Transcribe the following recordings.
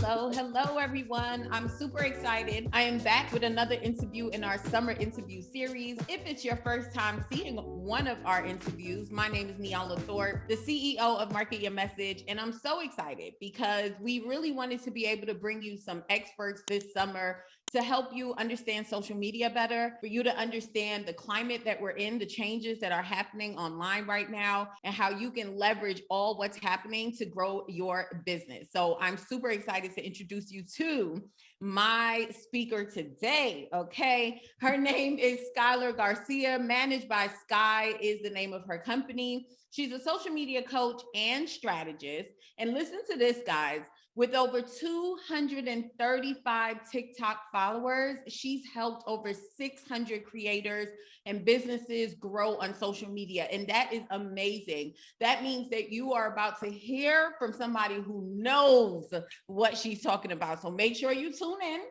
Hello, everyone. I'm super excited. I am back with another interview in our summer interview series. If it's your first time seeing one of our interviews, my name is Nyala Thorpe, the CEO of Market Your Message, and I'm so excited because we really wanted to be able to bring you some experts this summer to help you understand social media better, for you to understand the climate that we're in, the changes that are happening online right now, and how you can leverage all what's happening to grow your business. So I'm super excited to introduce you to my speaker today, okay? Her name is Skyelar Garcia, managed by Skye is the name of her company. She's a social media coach and strategist. And listen to this, guys. With over 235 TikTok followers, she's helped over 600 creators and businesses grow on social media. And that is amazing. That means that you are about to hear from somebody who knows what she's talking about. So make sure you tune in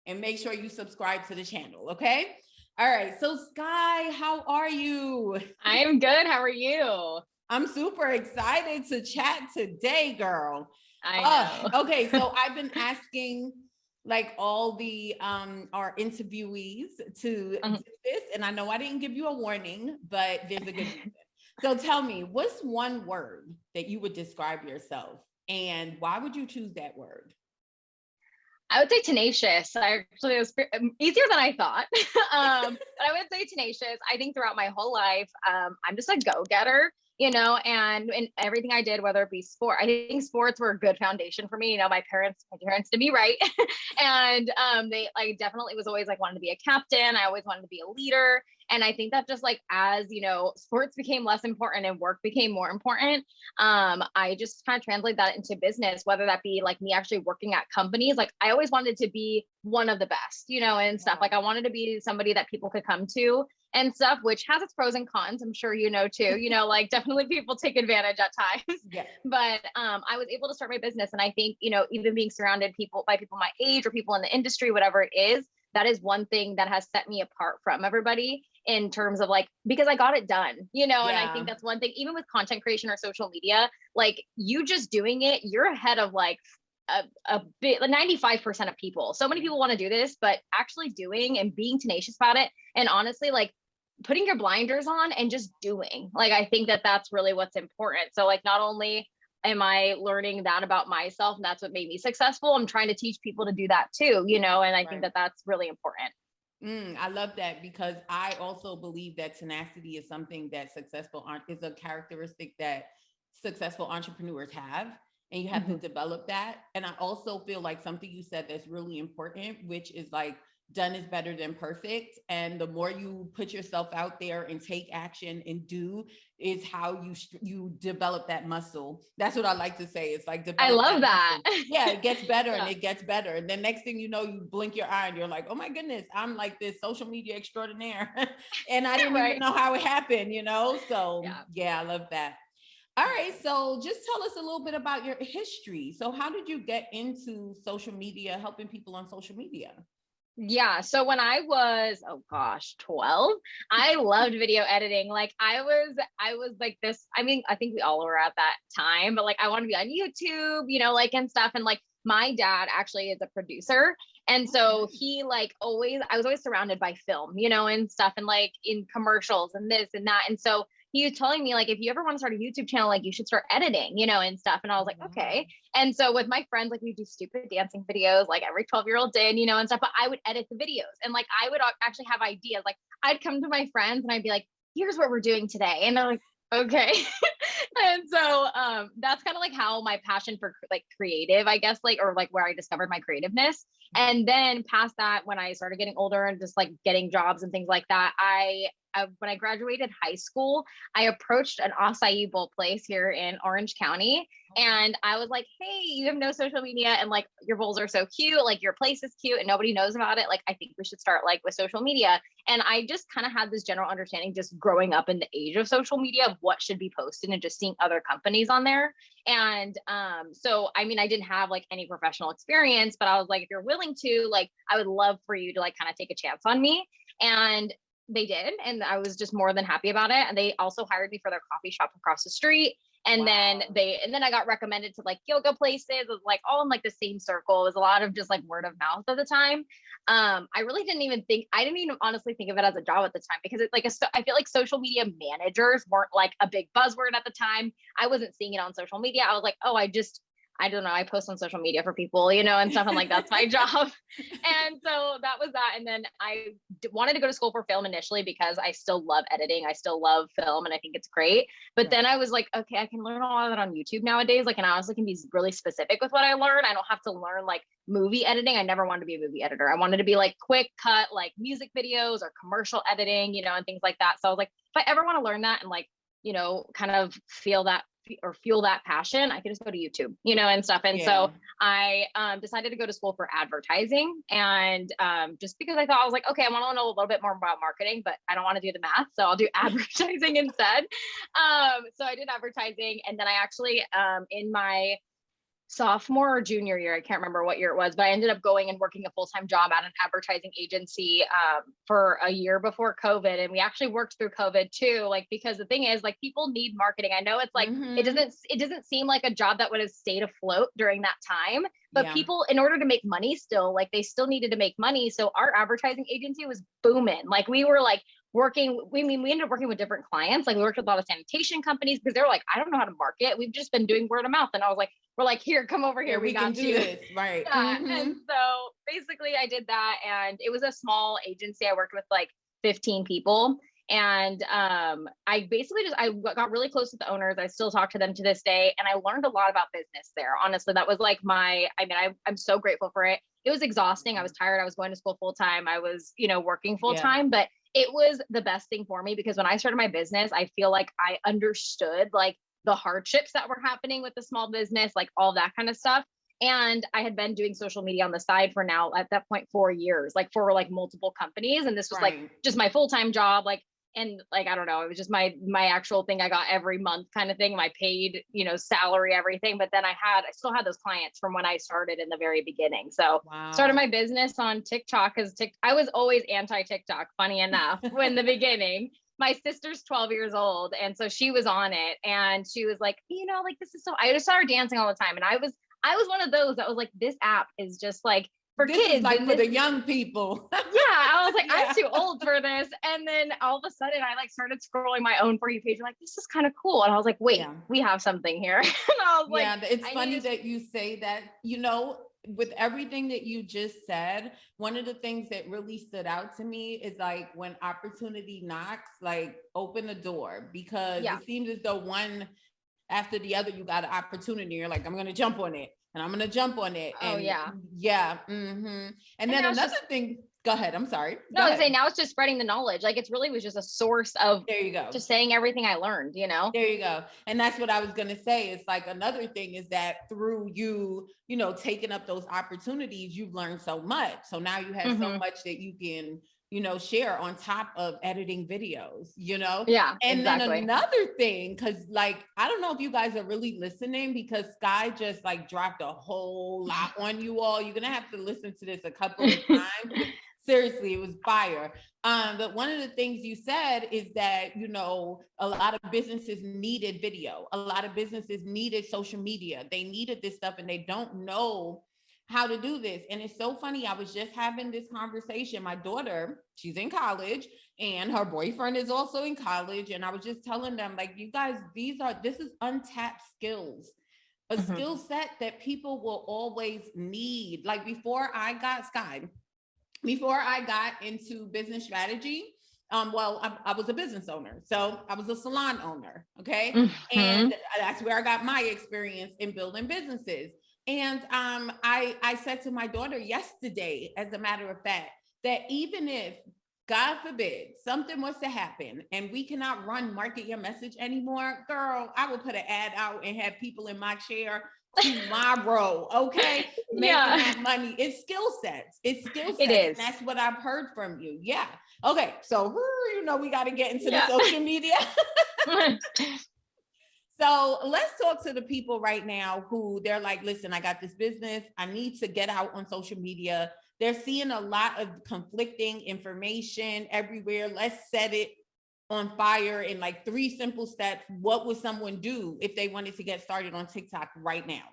and make sure you subscribe to the channel, okay? All right, so Skye, how are you? I am good. How are you? I'm super excited to chat today, girl. I know. Okay, so I've been asking like all the our interviewees to do this, and I know I didn't give you a warning, but there's a good reason. So tell me, what's one word that you would describe yourself, and why would you choose that word? I would say tenacious. Actually, it was easier than I thought. But I would say tenacious. I think throughout my whole life, I'm just a go-getter, and in everything I did, whether it be sport, I think sports were a good foundation for me. My parents did me right. And they like definitely was always like wanted to be a captain. I always wanted to be a leader. And I think that just like as sports became less important and work became more important, I just kind of translate that into business, whether that be like me actually working at companies. Like I always wanted to be one of the best, and stuff. Like I wanted to be somebody that people could come to and stuff, which has its pros and cons. I'm sure too. Like definitely people take advantage at times. Yeah. But I was able to start my business, and I think even being surrounded by people my age or people in the industry, whatever it is, that is one thing that has set me apart from everybody in terms of like, because I got it done, and I think that's one thing, even with content creation or social media, like you just doing it, you're ahead of like a bit, like 95% of people. So many people want to do this, but actually doing and being tenacious about it, and honestly, like putting your blinders on and just doing, like, I think that that's really what's important. So like, not only am I learning that about myself, and that's what made me successful, I'm trying to teach people to do that too, and I think that that's really important. I love that, because I also believe that tenacity is something that is a characteristic that successful entrepreneurs have, and you have to develop that. And I also feel like something you said that's really important, which is like done is better than perfect. And the more you put yourself out there and take action and do is how you develop that muscle. That's what I like to say. It's like I love that. Yeah, it gets better and it gets better. And then next thing you know, you blink your eye and you're like, oh my goodness, I'm like this social media extraordinaire. And I didn't even know how it happened, So yeah, I love that. All right, so just tell us a little bit about your history. So how did you get into social media, helping people on social media? Yeah. So when I was, 12, I loved video editing. Like I was like this, I mean, I think we all were at that time, but like I want to be on YouTube, like and stuff. And like my dad actually is a producer. And so he like I was always surrounded by film, and stuff, and like in commercials and this and that. And so he was telling me like, if you ever want to start a YouTube channel, like you should start editing, and stuff. And I was like, okay. And so with my friends, like we do stupid dancing videos, like every 12-year-old did, and stuff, but I would edit the videos, and like, I would actually have ideas. Like I'd come to my friends and I'd be like, here's what we're doing today. And they're like, okay. And so that's kind of like how my passion for like creative, I guess, like, or like where I discovered my creativeness. And then past that, when I started getting older and just like getting jobs and things like that, when I graduated high school, I approached an acai bowl place here in Orange County. And I was like, hey, you have no social media, and like your bowls are so cute, like your place is cute and nobody knows about it. Like, I think we should start like with social media. And I just kind of had this general understanding, just growing up in the age of social media, of what should be posted and just seeing other companies on there. And so, I mean, I didn't have like any professional experience, but I was like, if you're willing to, like, I would love for you to like kind of take a chance on me. And they did. And I was just more than happy about it. And they also hired me for their coffee shop across the street. And then I got recommended to like yoga places. It was like all in like the same circle. It was a lot of just like word of mouth at the time. I really didn't even honestly think of it as a job at the time, because it's like I feel like social media managers weren't like a big buzzword at the time. I wasn't seeing it on social media. I was like, oh, I don't know, I post on social media for people, you know, and stuff. I'm like, that's my job. And so that was that. And then I wanted to go to school for film initially because I still love editing. I still love film and I think it's great. But then I was like, okay, I can learn a lot of that on YouTube nowadays. Like, and I honestly can be really specific with what I learn. I don't have to learn like movie editing. I never wanted to be a movie editor. I wanted to be like quick cut, like music videos or commercial editing, you know, and things like that. So I was like, if I ever want to learn that and like, you know, kind of feel that or fuel that passion, I could just go to YouTube, you know, and stuff. And so I decided to go to school for advertising. And just because I thought, I was like, okay, I want to know a little bit more about marketing, but I don't want to do the math. So I'll do advertising instead. So I did advertising. And then I actually, in my sophomore or junior year, I can't remember what year it was, but I ended up going and working a full-time job at an advertising agency for a year before COVID. And we actually worked through COVID too, like, because the thing is, like, people need marketing. I know it's like, it doesn't seem like a job that would have stayed afloat during that time, but people, in order to make money still, like, they still needed to make money. So our advertising agency was booming. Like, we were like, we ended up working with different clients. Like, we worked with a lot of sanitation companies because they were like, I don't know how to market. We've just been doing word of mouth. And I was like, we're like, here, come over here. We got you. This. Right. Yeah. And so basically I did that, and it was a small agency. I worked with like 15 people. And I basically I got really close with the owners. I still talk to them to this day. And I learned a lot about business there. Honestly, that was like I'm so grateful for it. It was exhausting. I was tired. I was going to school full time. I was, you know, working full time, but it was the best thing for me, because when I started my business, I feel like I understood like the hardships that were happening with the small business, like all that kind of stuff. And I had been doing social media on the side for now, at that point, 4 years, like for like multiple companies. And this was like just my full-time job. Like, and like, I don't know, it was just my actual thing I got every month kind of thing, my paid, you know, salary, everything. But then I still had those clients from when I started in the very beginning. So started my business on TikTok, because I was always anti-TikTok, funny enough, in the beginning. My sister's 12 years old. And so she was on it, and she was like, you know, like, this is so, I just saw her dancing all the time. And I was one of those that was like, this app is just like for kids, is like for the young people. I was like, I'm too old for this. And then all of a sudden I like started scrolling my own For You page. I'm like, this is kind of cool. And I was like, wait, we have something here. And I was like, it's funny that you say that, you know, with everything that you just said, one of the things that really stood out to me is like, when opportunity knocks, like, open the door, because it seems as though one after the other, you got an opportunity. You're like, I'm going to jump on it, and I'm going to jump on it. And And then another thing, go ahead. I'm sorry. No, I was saying, now it's just spreading the knowledge. Like, it's really was just a source of, there you go, just saying everything I learned, you know? There you go. And that's what I was going to say. It's like, another thing is that through you know, taking up those opportunities, you've learned so much. So now you have so much that you can, you know, share on top of editing videos, you know? Yeah. And then another thing, because like, I don't know if you guys are really listening, because Skye just like dropped a whole lot on you all. You're going to have to listen to this a couple of times. Seriously, it was fire. But one of the things you said is that, you know, a lot of businesses needed video. A lot of businesses needed social media. They needed this stuff, and they don't know how to do this. And it's so funny. I was just having this conversation. My daughter, she's in college, and her boyfriend is also in college. And I was just telling them, like, you guys, this is untapped skills, a skill set that people will always need. Like, before I got into business strategy, I was a business owner. So I was a salon owner. Okay. And that's where I got my experience in building businesses. And I said to my daughter yesterday, as a matter of fact, that even if, God forbid, something was to happen and we cannot run Market Your Message anymore, girl, I will put an ad out and have people in my chair tomorrow, okay? Making that money. It's skill sets. It is. That's what I've heard from you. Yeah. Okay. So, you know, we got to get into the social media. So let's talk to the people right now who they're like, listen, I got this business. I need to get out on social media. They're seeing a lot of conflicting information everywhere. Let's set it on fire in like 3 simple steps, what would someone do if they wanted to get started on TikTok right now?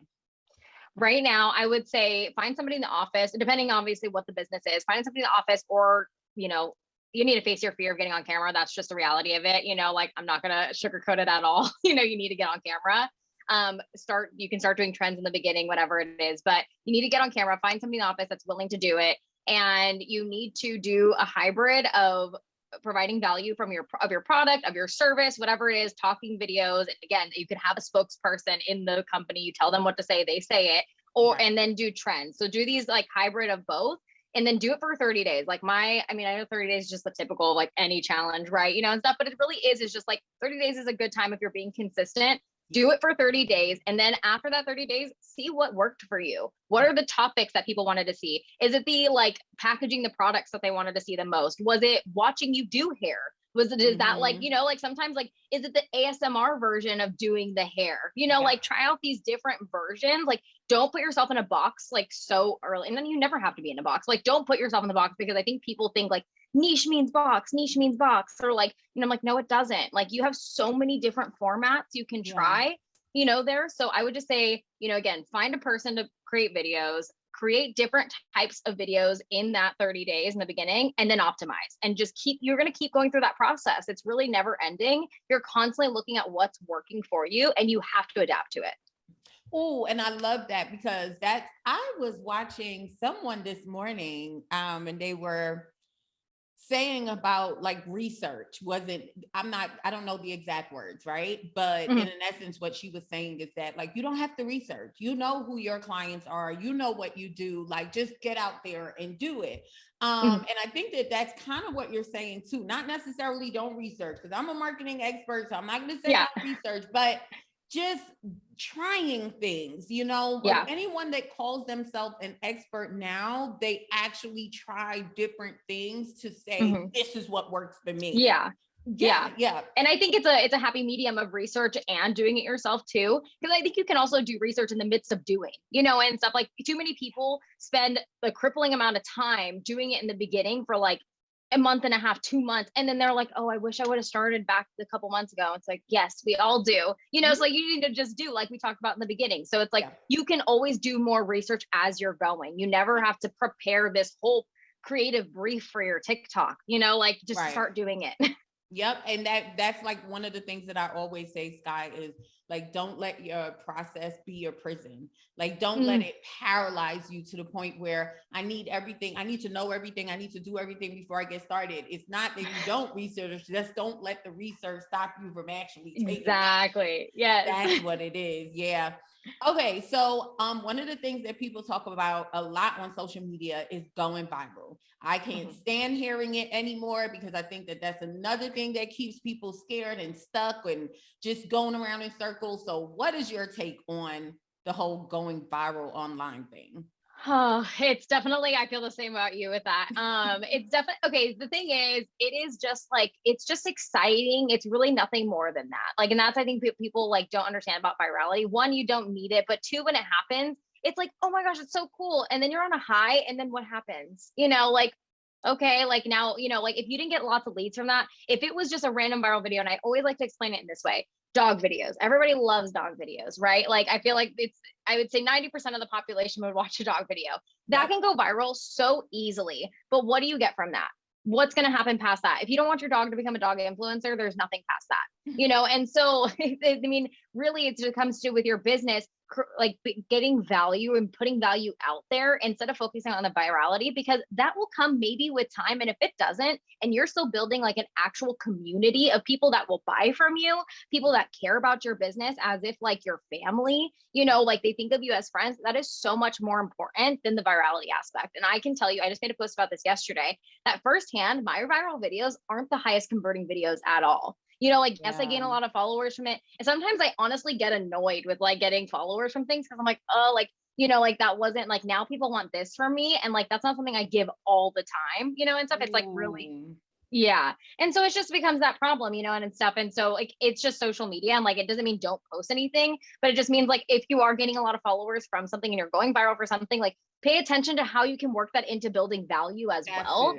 Right now, I would say find somebody in the office, depending obviously what the business is, find somebody in the office, or, you know, you need to face your fear of getting on camera. That's just the reality of it. You know, like I'm not going to sugarcoat it at all. You know, you need to get on camera. You can start doing trends in the beginning, whatever it is, but you need to get on camera, find somebody in the office that's willing to do it. And you need to do a hybrid of providing value from your product, of your service, whatever it is, talking videos. Again, you could have a spokesperson in the company. You tell them what to say, they say it, and then do trends. So do these like hybrid of both, and then do it for 30 days. Like I know 30 days is just the typical of like any challenge, right? You know, and stuff, but it really is just like 30 days is a good time if you're being consistent. Do it for 30 days. And then after that 30 days, see what worked for you. What are the topics that people wanted to see? Is it the like packaging the products that they wanted to see the most? Was it watching you do hair? Is that like, you know, like sometimes like, is it the ASMR version of doing the hair? You know, like try out these different versions. Like don't put yourself in a box like so early. And then you never have to be in a box. Like don't put yourself in the box, because I think people think like niche means box, or like, you know, I'm like, no, it doesn't. Like you have so many different formats you can try, you know, there. So I would just say, you know, again, find a person to create videos, create different types of videos in that 30 days in the beginning, and then optimize, and just you're going to keep going through that process. It's really never ending. You're constantly looking at what's working for you, and you have to adapt to it. Oh, and I love that, because I was watching someone this morning, and they were saying about like research I don't know the exact words, right? But in essence, what she was saying is that like, you don't have to research, you know who your clients are, you know what you do, like just get out there and do it. And I think that that's kind of what you're saying too, not necessarily don't research, because I'm a marketing expert, so I'm not going to say don't research, but just trying things, you know. Anyone that calls themselves an expert now, they actually try different things to say, this is what works for me. And I think it's a happy medium of research and doing it yourself too, because I think you can also do research in the midst of doing, you know, and stuff. Like too many people spend a crippling amount of time doing it in the beginning for like a month and a half, 2 months. And then they're like, oh, I wish I would have started back a couple months ago. It's like, yes, we all do. You know, it's like, you need to just do like we talked about in the beginning. So it's like, you can always do more research as you're going. You never have to prepare this whole creative brief for your TikTok, you know, like just start doing it. Yep. And that's like one of the things that I always say, Skye, is like, don't let your process be your prison. Like, don't let it paralyze you to the point where I need everything. I need to know everything. I need to do everything before I get started. It's not that you don't research, just don't let the research stop you from actually taking it. Exactly. Yes. That's what it is. Yeah. Okay. So one of the things that people talk about a lot on social media is going viral. I can't stand hearing it anymore, because I think that that's another thing that keeps people scared and stuck and just going around in circles. So what is your take on the whole going viral online thing? Oh, it's definitely, I feel the same about you with that. It's definitely, okay. The thing is, it is just like, it's just exciting. It's really nothing more than that. Like, and that's, I think people like don't understand about virality. One, you don't need it, but two, when it happens, it's like, oh my gosh, it's so cool. And then you're on a high, and then what happens? You know, like, okay, like now, you know, like if you didn't get lots of leads from that, if it was just a random viral video, and I always like to explain it in this way, dog videos. Everybody loves dog videos, right? Like I feel like I would say 90% of the population would watch a dog video. That can go viral so easily. But what do you get from that? What's going to happen past that? If you don't want your dog to become a dog influencer, there's nothing past that, you know? And so, I mean, really it comes to with your business, like getting value and putting value out there instead of focusing on the virality, because that will come maybe with time. And if it doesn't, and you're still building like an actual community of people that will buy from you, people that care about your business as if like your family, you know, like they think of you as friends, that is so much more important than the virality aspect. And I can tell you, I just made a post about this yesterday, that firsthand, my viral videos aren't the highest converting videos at all. You know, like, yes, I gain a lot of followers from it. And sometimes I honestly get annoyed with like getting followers from things, because I'm like, oh, like, you know, like that wasn't like, now people want this from me. And like, that's not something I give all the time, you know, and stuff. It's like really, And so it just becomes that problem, you know, and stuff. And so like, it's just social media. And like, it doesn't mean don't post anything, but it just means like, if you are getting a lot of followers from something and you're going viral for something, like pay attention to how you can work that into building value as well.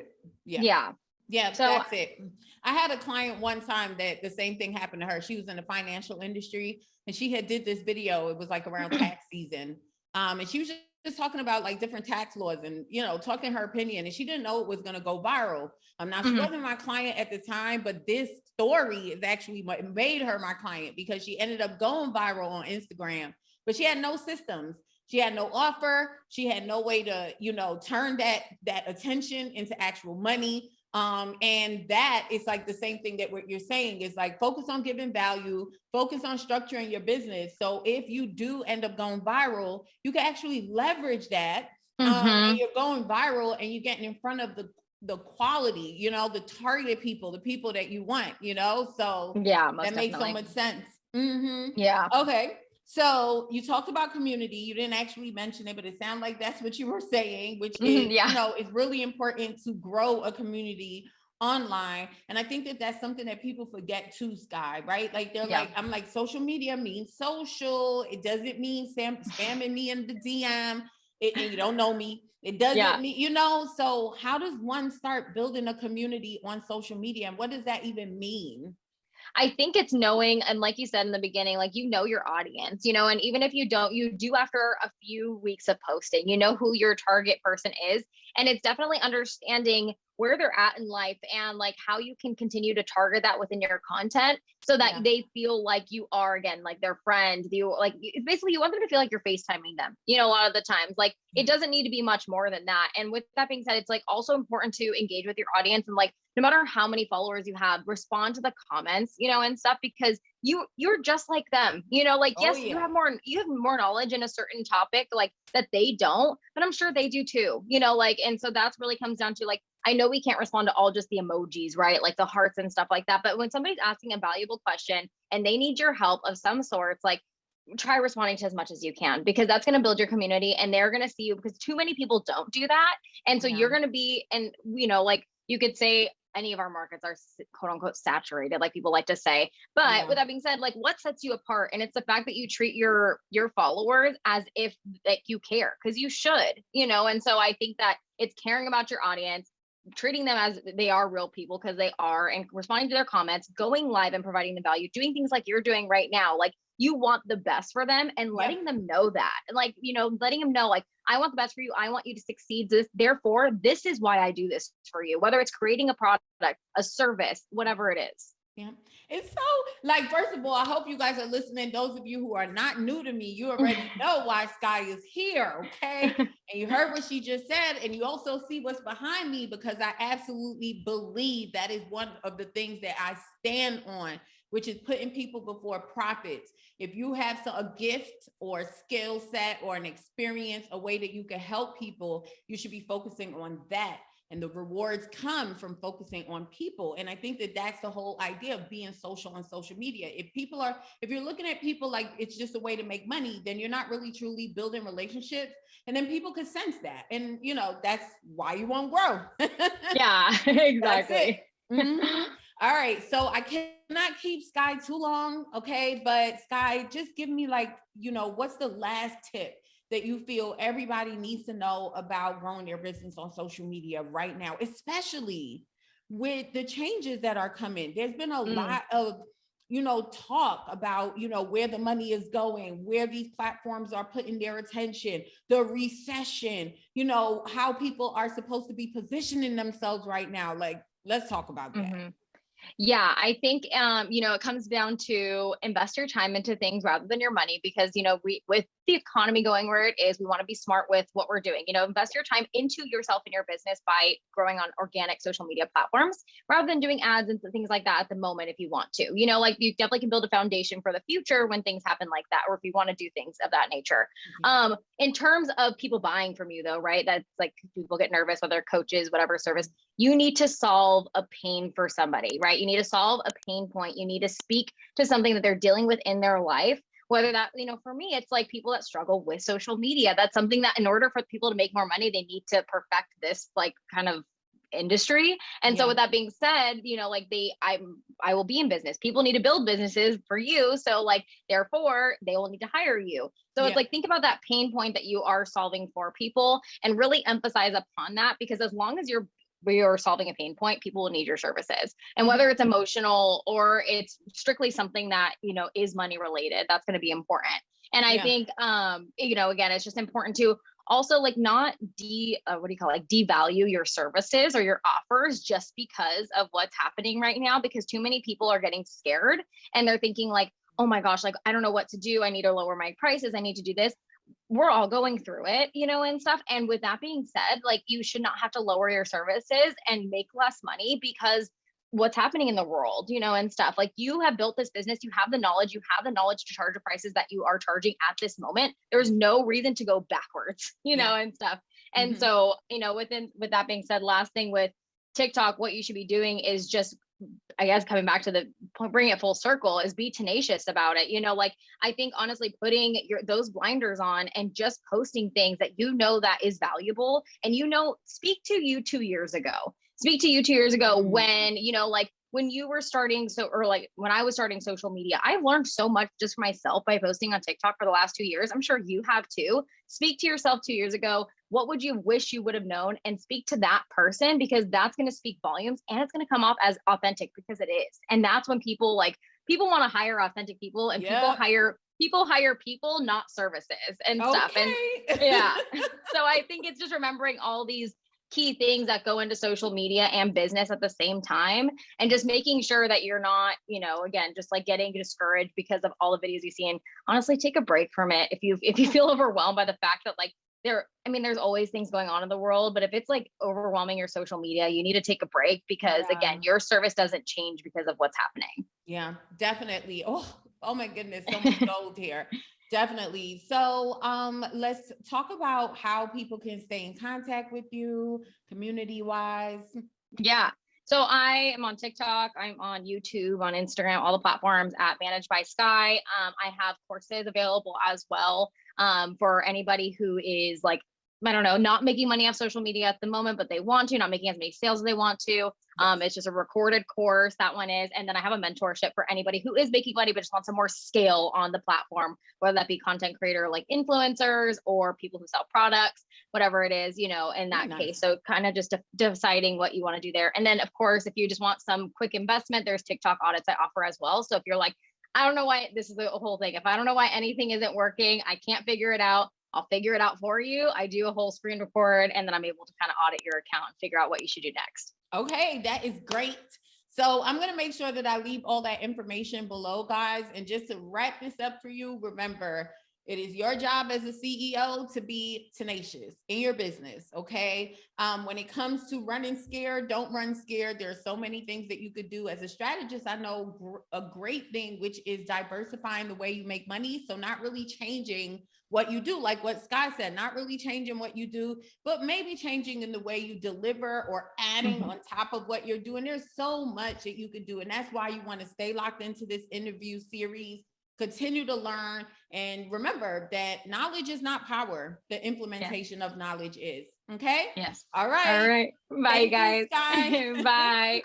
Yeah, So that's it. I had a client one time that the same thing happened to her. She was in the financial industry and she had did this video. It was like around tax season. And she was just talking about like different tax laws and, you know, talking her opinion. And she didn't know it was going to go viral. Now she wasn't my client at the time, but this story is actually what made her my client because she ended up going viral on Instagram, but she had no systems. She had no offer. She had no way to, you know, turn that attention into actual money. And that is like the same thing that what you're saying is like focus on giving value, focus on structuring your business. So if you do end up going viral, you can actually leverage that. And you're going viral and you're getting in front of the quality, you know, the targeted people, the people that you want, you know. So yeah, most that makes so definitely. much sense. Yeah. Okay. So you talked about community. You didn't actually mention it, but it sounded like that's what you were saying, which is, Yeah. you know, it's really important to grow a community online. And I think that that's something that people forget too, Skye, right? Like they're like, I'm like, social media means social. It doesn't mean spamming me in the DM and you don't know me. It doesn't mean, you know, so how does one start building a community on social media? And what does that even mean? I think it's knowing, and like you said in the beginning, like, you know, your audience, you know, and even if you don't, you do after a few weeks of posting, you know who your target person is. And it's definitely understanding where they're at in life and like how you can continue to target that within your content so that they feel like you are, again, like their friend. You like, it's basically, you want them to feel like you're FaceTiming them, you know, a lot of the times. Like it doesn't need to be much more than that. And with that being said, it's like also important to engage with your audience and like, no matter how many followers you have, respond to the comments, you know, and stuff, because you're just like them, you know, like, yes, you have more knowledge in a certain topic, like that they don't, but I'm sure they do too, you know, like, and so that's really comes down to like, I know we can't respond to all just the emojis, right? Like the hearts and stuff like that. But when somebody's asking a valuable question and they need your help of some sorts, like try responding to as much as you can, because that's going to build your community and they're going to see you, because too many people don't do that. And so you're going to be, and you know, like you could say any of our markets are quote unquote saturated, like people like to say. But with that being said, like what sets you apart? And it's the fact that you treat your followers as if that you care, because you should, you know. And so I think that it's caring about your audience, treating them as they are real people, because they are, and responding to their comments, going live and providing the value, doing things like you're doing right now. Like you want the best for them and letting them know that, and like, you know, letting them know like, I want the best for you. I want you to succeed. Therefore, this is why I do this for you, whether it's creating a product, a service, whatever it is. Yeah. It's so like, first of all, I hope you guys are listening. Those of you who are not new to me, you already know why Skye is here. Okay. And you heard what she just said. And you also see what's behind me, because I absolutely believe that is one of the things that I stand on, which is putting people before profits. If you have a gift or a skill set or an experience, a way that you can help people, you should be focusing on that. And the rewards come from focusing on people. And I think that that's the whole idea of being social on social media. If you're looking at people like it's just a way to make money, then you're not really truly building relationships. And then people could sense that. And, you know, that's why you won't grow. Yeah, exactly. All right. So I cannot keep Skye too long. Okay. But Skye, just give me like, you know, what's the last tip that you feel everybody needs to know about growing their business on social media right now, especially with the changes that are coming? There's been a lot of, you know, talk about, you know, where the money is going, where these platforms are putting their attention, the recession, you know, how people are supposed to be positioning themselves right now. Like, let's talk about that. Yeah, I think, you know, it comes down to invest your time into things rather than your money, because, you know, with the economy going where it is, we want to be smart with what we're doing. You know, invest your time into yourself and your business by growing on organic social media platforms rather than doing ads and things like that at the moment. If you want to, you know, like you definitely can build a foundation for the future when things happen like that, or if you want to do things of that nature. In terms of people buying from you though, right? That's like, people get nervous, whether coaches, whatever service, you need to solve a pain for somebody, right? You need to solve a pain point. You need to speak to something that they're dealing with in their life. Whether that, you know, for me, it's like people that struggle with social media. That's something that in order for people to make more money, they need to perfect this like kind of industry. And so with that being said, you know, like I will be in business. People need to build businesses for you. So like, therefore they will need to hire you. So it's like, think about that pain point that you are solving for people and really emphasize upon that, because as long as you're you're solving a pain point, people will need your services. And whether it's emotional or it's strictly something that, you know, is money related, that's going to be important. And I think, you know, again, it's just important to also like not devalue your services or your offers just because of what's happening right now, because too many people are getting scared and they're thinking like, oh my gosh, like, I don't know what to do. I need to lower my prices. I need to do this. We're all going through it, you know, and stuff. And with that being said, like, you should not have to lower your services and make less money because what's happening in the world, you know, and stuff. Like, you have built this business, you have the knowledge to charge the prices that you are charging at this moment. There's no reason to go backwards, you know, and stuff. And so, you know, with that being said, last thing with TikTok, what you should be doing is just, I guess, coming back to the point, bring it full circle, is be tenacious about it. You know, like, I think honestly, putting those blinders on and just posting things that you know that is valuable, and, you know, speak to you 2 years ago when, you know, like when you were starting, or like when I was starting social media, I've learned so much just for myself by posting on TikTok for the last 2 years. I'm sure you have too. Speak to yourself 2 years ago. What would you wish you would have known? And speak to that person, because that's going to speak volumes, and it's going to come off as authentic, because it is. And that's when people want to hire authentic people, and people hire people, not services and stuff. And yeah. So I think it's just remembering all these key things that go into social media and business at the same time, and just making sure that you're not, you know, again, just like getting discouraged because of all the videos you see. And honestly, take a break from it. If you feel overwhelmed by the fact that like there's always things going on in the world, but if it's like overwhelming your social media, you need to take a break, because again, your service doesn't change because of what's happening. Yeah, definitely. Oh my goodness, so much gold here. Definitely. So let's talk about how people can stay in contact with you community wise. Yeah. So I am on TikTok, I'm on YouTube, on Instagram, all the platforms at Managed by Skye. I have courses available as well for anybody who is like, I don't know, not making money off social media at the moment, but they want to, not making as many sales as they want to. It's just a recorded course, that one is. And then I have a mentorship for anybody who is making money, but just wants some more scale on the platform, whether that be content creator, like influencers, or people who sell products, whatever it is, you know, in that case. So kind of just deciding what you want to do there. And then of course, if you just want some quick investment, there's TikTok audits I offer as well. So if you're like, I don't know why, this is the whole thing, if I don't know why anything isn't working, I can't figure it out, I'll figure it out for you. I do a whole screen record, and then I'm able to kind of audit your account and figure out what you should do next. Okay, that is great. So I'm going to make sure that I leave all that information below, guys. And just to wrap this up for you, remember, it is your job as a CEO to be tenacious in your business, okay? When it comes to running scared, don't run scared. There are so many things that you could do as a strategist. I know a great thing, which is diversifying the way you make money. So not really changing what you do, like what Skye said, not really changing what you do, but maybe changing in the way you deliver, or adding on top of what you're doing. There's so much that you could do. And that's why you want to stay locked into this interview series, continue to learn. And remember that knowledge is not power. The implementation of knowledge is. Okay? Yes. All right. All right. Bye, guys. Bye.